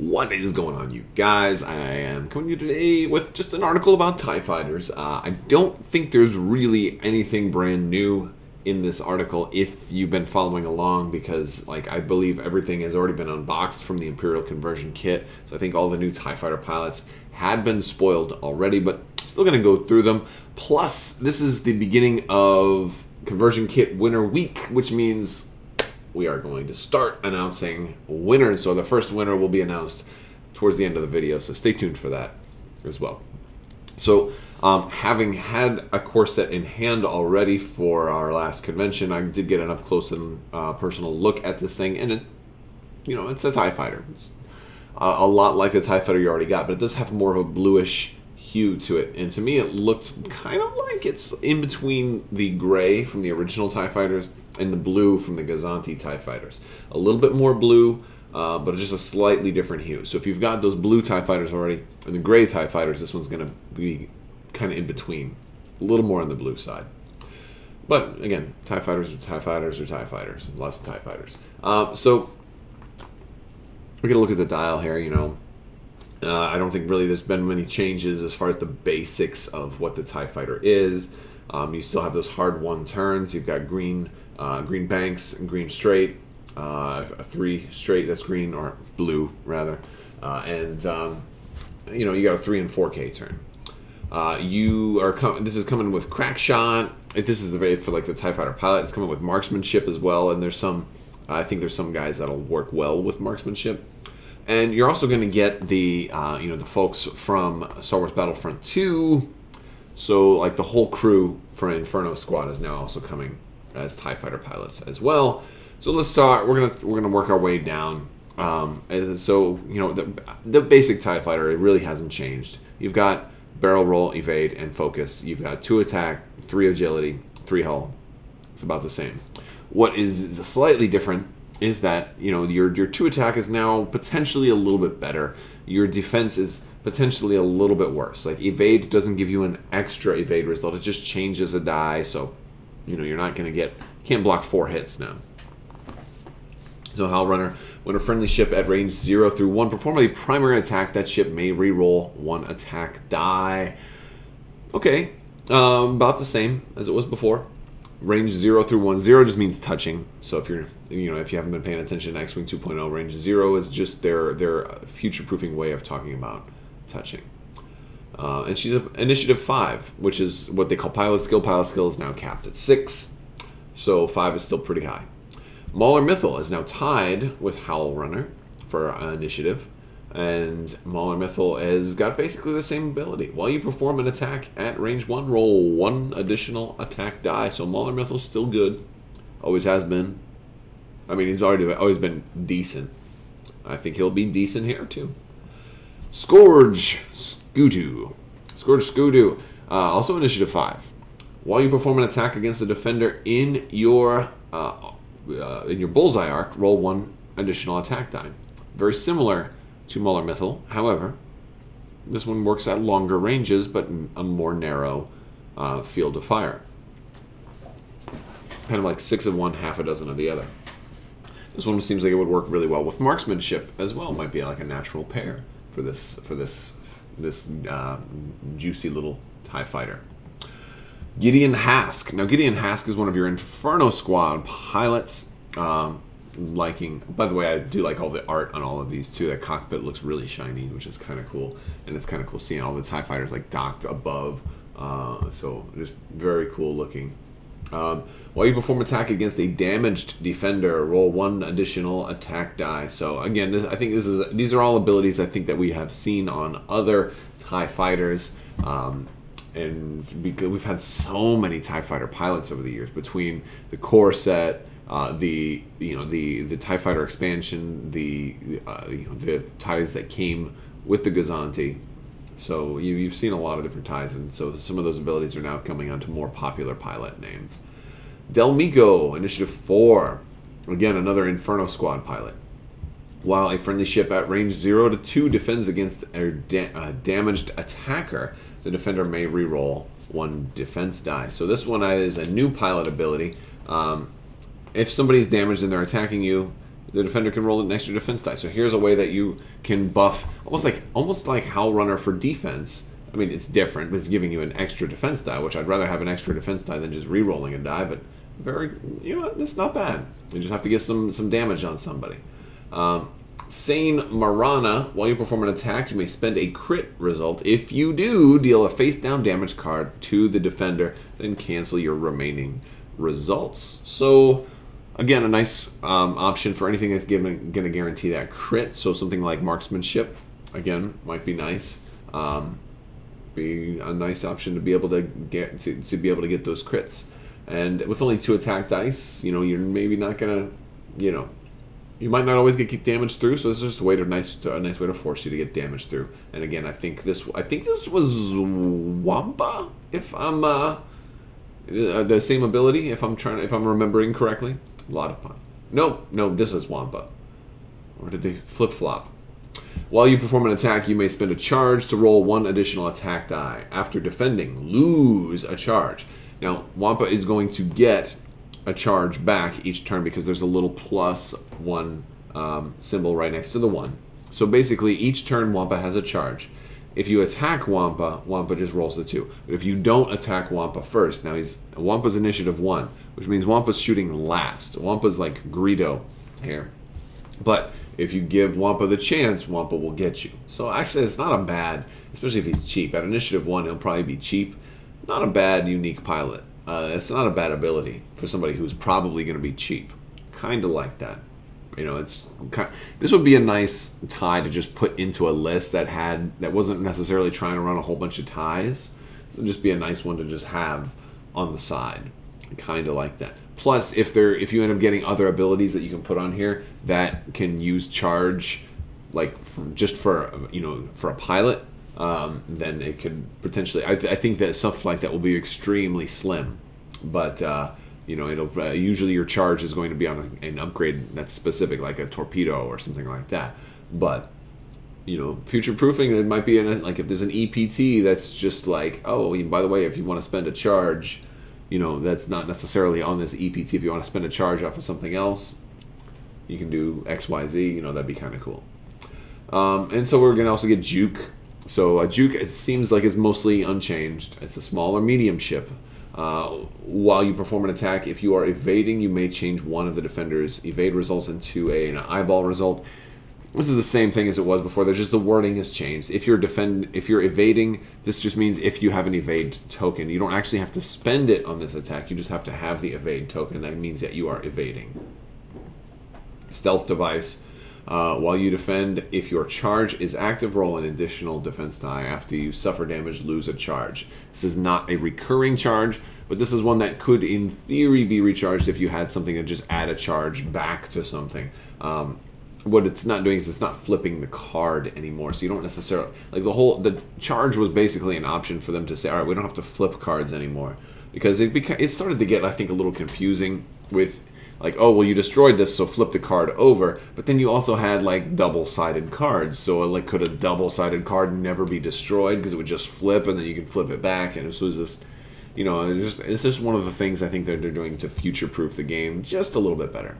What is going on, you guys? I am coming to you today with just an article about TIE fighters. I don't think there's really anything brand new in this article if you've been following along, because I believe everything has already been unboxed from the Imperial conversion kit. So I think all the new TIE fighter pilots had been spoiled already, but still going to go through them. Plus, this is the beginning of conversion kit winner week, which means we are going to start announcing winners. So the first winner will be announced towards the end of the video, so stay tuned for that as well. So having had a core set in hand already for our last convention, I did get an up close and personal look at this thing, and it's a TIE fighter. It's a lot like the TIE fighter you already got, but it does have more of a bluish hue to it, and to me it looked kind of like it's in between the gray from the original TIE fighters and the blue from the Gazanti TIE fighters. A little bit more blue, but just a slightly different hue. So if you've got those blue TIE fighters already and the gray TIE fighters, this one's going to be kind of in between, a little more on the blue side. But again, TIE fighters are TIE fighters are TIE fighters, lots of TIE fighters. So we're going to look at the dial here. I don't think really there's been many changes as far as the basics of what the TIE fighter is. You still have those hard-won turns. You've got green banks and green straight, a 3 straight that's green, or blue rather, and you got a 3 and 4K turn. This is coming with crack shot. This is for like the TIE fighter pilot. It's coming with marksmanship as well, and I think there's some guys that'll work well with marksmanship. And you're also going to get the the folks from Star Wars Battlefront 2. So like the whole crew for Inferno Squad is now also coming as TIE fighter pilots as well. So let's start. We're gonna work our way down. So the basic TIE fighter, it really hasn't changed. You've got barrel roll, evade, and focus. You've got 2 attack, 3 agility, 3 hull. It's about the same. What is slightly different is that your 2 attack is now potentially a little bit better. Your defense is potentially a little bit worse. Like evade doesn't give you an extra evade result; it just changes a die. So you're not going to can't block 4 hits now. So Hal Runner, when a friendly ship at range 0 through 1 perform a primary attack, that ship may re-roll 1 attack die. Okay, about the same as it was before. Range 0 through 1. 0 just means touching. So if if you haven't been paying attention to X-Wing 2.0, range 0 is just their future-proofing way of talking about touching. And she's initiative 5, which is what they call pilot skill. Pilot skill is now capped at 6, so 5 is still pretty high. Mauler Mythil is now tied with Howl Runner for initiative, and Mauler Mythil has got basically the same ability. While you perform an attack at range 1, roll 1 additional attack die. So Mauler Mythil's still good, always has been. I mean, he's always been decent. I think he'll be decent here too. Scourge Scudu. Also initiative 5. While you perform an attack against a defender in your bullseye arc, roll 1 additional attack die. Very similar to Mauler Mythil. However, this one works at longer ranges, but a more narrow field of fire. Kind of like 6 of one, half a dozen of the other. This one seems like it would work really well with marksmanship as well. Might be like a natural pair for this juicy little TIE fighter. Gideon Hask. Now Gideon Hask is one of your Inferno Squad pilots. By the way, I do like all the art on all of these too. That cockpit looks really shiny, which is kind of cool, and it's kind of cool seeing all the TIE fighters like docked above. So just very cool looking. While you perform attack against a damaged defender, roll 1 additional attack die. So again, I think these are all abilities I think that we have seen on other TIE fighters, and because we've had so many TIE fighter pilots over the years, between the core set, the TIE fighter expansion, the TIEs that came with the Gazanti. So you've seen a lot of different TIEs, and so some of those abilities are now coming onto more popular pilot names. Del Mico, initiative 4. Again, another Inferno Squad pilot. While a friendly ship at range 0 to 2 defends against a damaged attacker, the defender may re-roll 1 defense die. So this one is a new pilot ability. If somebody's damaged and they're attacking you, the defender can roll an extra defense die. So here's a way that you can buff, almost like Howl Runner for defense. I mean, it's different, but it's giving you an extra defense die, which I'd rather have an extra defense die than just re-rolling a die, but that's not bad. You just have to get some damage on somebody. Sane Marana, while you perform an attack, you may spend a crit result. If you do, deal a face-down damage card to the defender, then cancel your remaining results. So, again, a nice option for anything that's going to guarantee that crit. So something like Marksmanship, again, might be nice. Be a nice option to be able to get those crits. And with only 2 attack dice, you're maybe not gonna, you might not always get damage through. So this is just a nice way to force you to get damage through. And again, I think this was Wampa, if I'm the same ability. If I'm remembering correctly, a lot of fun. No, this is Wampa. Or did they flip flop? While you perform an attack, you may spend a charge to roll 1 additional attack die. After defending, lose a charge. Now, Wampa is going to get a charge back each turn because there's a little +1 symbol right next to the 1. So basically, each turn Wampa has a charge. If you attack Wampa, Wampa just rolls the 2. But if you don't attack Wampa first, now Wampa's initiative 1, which means Wampa's shooting last. Wampa's like Greedo here. But if you give Wampa the chance, Wampa will get you. So actually, it's not a bad, especially if he's cheap. At initiative 1, he'll probably be cheap. Not a bad unique pilot. It's not a bad ability for somebody who's probably going to be cheap. Kind of like that. This would be a nice tie to just put into a list that wasn't necessarily trying to run a whole bunch of ties. So just be a nice one to just have on the side. Kind of like that. Plus, if you end up getting other abilities that you can put on here that can use charge, like for a pilot, then it could potentially. I think that stuff like that will be extremely slim, but it'll usually your charge is going to be on an upgrade that's specific, like a torpedo or something like that. But future proofing, it might be like if there's an EPT that's just like, oh, by the way, if you want to spend a charge, that's not necessarily on this EPT. If you want to spend a charge off of something else, you can do XYZ. That'd be kind of cool. And so we're going to also get Juke. So a Juke, it seems like it's mostly unchanged. It's a small or medium ship. While you perform an attack, if you are evading, you may change one of the defender's evade results into an eyeball result. This is the same thing as it was before. There's just the wording has changed. If you're evading, this just means if you have an evade token. You don't actually have to spend it on this attack. You just have to have the evade token. That means that you are evading. Stealth device. While you defend, if your charge is active, roll an additional defense die. After you suffer damage, lose a charge. This is not a recurring charge, but this is one that could, in theory, be recharged if you had something that just add a charge back to something. What it's not doing is it's not flipping the card anymore, so you don't necessarily the charge was basically an option for them to say, all right, we don't have to flip cards anymore, because it started to get, I think, a little confusing with like, oh, well, you destroyed this, so flip the card over. But then you also had like double-sided cards, so like could a double-sided card never be destroyed because it would just flip, and then you can flip it back, and this was this, it's just one of the things I think that they're doing to future-proof the game just a little bit better.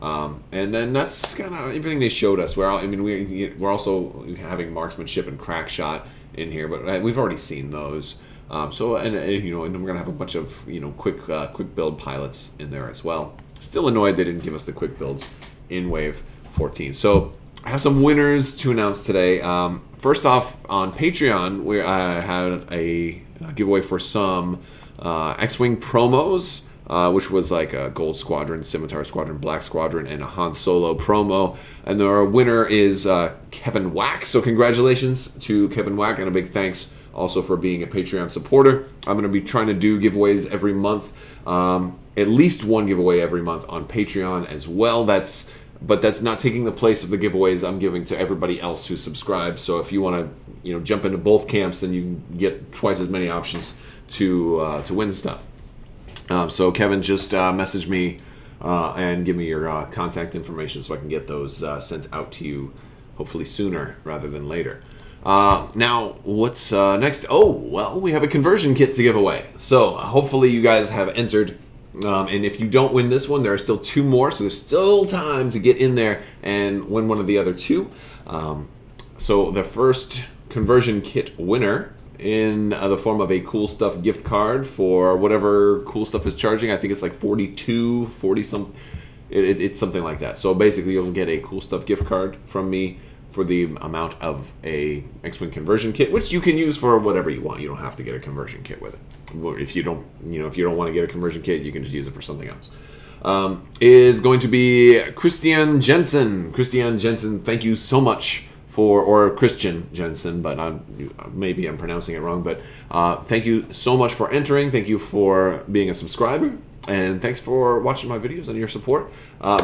And then that's kind of everything they showed us. We're also having Marksmanship and Crack Shot in here, but we've already seen those. And we're gonna have a bunch of quick build pilots in there as well. Still annoyed they didn't give us the quick builds in Wave 14. So I have some winners to announce today. First off, on Patreon, we had a giveaway for some X-Wing promos. Which was like a Gold Squadron, Scimitar Squadron, Black Squadron, and a Han Solo promo. And our winner is Kevin Wack. So congratulations to Kevin Wack, and a big thanks also for being a Patreon supporter. I'm going to be trying to do giveaways every month, at least one giveaway every month on Patreon as well. But that's not taking the place of the giveaways I'm giving to everybody else who subscribes. So if you want to, jump into both camps, then you get twice as many options to win stuff. So Kevin, just message me and give me your contact information so I can get those sent out to you hopefully sooner rather than later. Now, what's next? Oh, well, we have a conversion kit to give away. So hopefully you guys have entered And if you don't win this one, there are still 2 more, so there's still time to get in there and win one of the other 2. So the first conversion kit winner in the form of a Cool Stuff gift card for whatever Cool Stuff is charging. I think it's like 40 something. It's something like that. So basically you'll get a Cool Stuff gift card from me for the amount of a X-Wing conversion kit, which you can use for whatever you want. You don't have to get a conversion kit with it. If you don't, if you don't want to get a conversion kit, you can just use it for something else. Is going to be Christian Jensen. Christian Jensen, thank you so much for, or Christian Jensen, but maybe I'm pronouncing it wrong. But thank you so much for entering. Thank you for being a subscriber. And thanks for watching my videos and your support.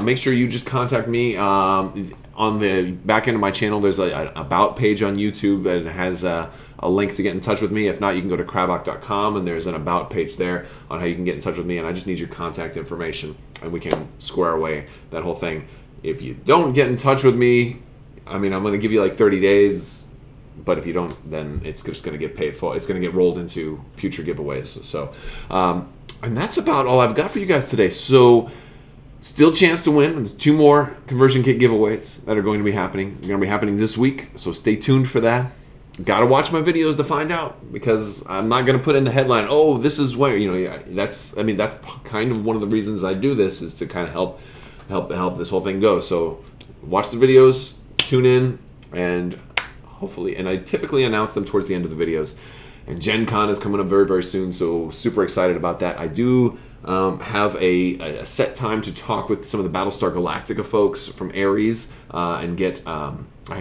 Make sure you just contact me on the back end of my channel. There's an About page on YouTube, and it has a link to get in touch with me. If not, you can go to crabbok.com, and there's an About page there on how you can get in touch with me. And I just need your contact information, and we can square away that whole thing. If you don't get in touch with me, I mean, I'm going to give you like 30 days. But if you don't, then it's just going to get paid for. It's going to get rolled into future giveaways. So, and that's about all I've got for you guys today. So, still chance to win. There's 2 more conversion kit giveaways that are going to be happening. They're going to be happening this week. So stay tuned for that. Got to watch my videos to find out, because I'm not going to put in the headline, oh, this is where, that's kind of one of the reasons I do this, is to kind of help this whole thing go. So watch the videos, tune in, and hopefully, and I typically announce them towards the end of the videos. And Gen Con is coming up very, very soon, so super excited about that. I do have a set time to talk with some of the Battlestar Galactica folks from Ares and get, I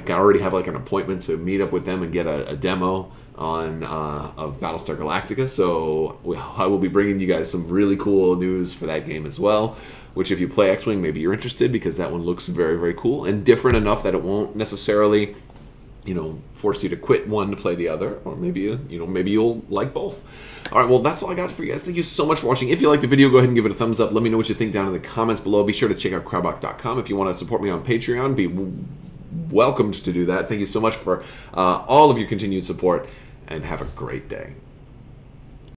already have like an appointment to meet up with them and get a demo on of Battlestar Galactica. So I will be bringing you guys some really cool news for that game as well, which if you play X-Wing, maybe you're interested, because that one looks very, very cool and different enough that it won't necessarily force you to quit one to play the other, or maybe, maybe you'll like both. All right, well, that's all I got for you guys. Thank you so much for watching. If you liked the video, go ahead and give it a thumbs up. Let me know what you think down in the comments below. Be sure to check out Crabbok.com. If you want to support me on Patreon, be welcomed to do that. Thank you so much for all of your continued support, and have a great day.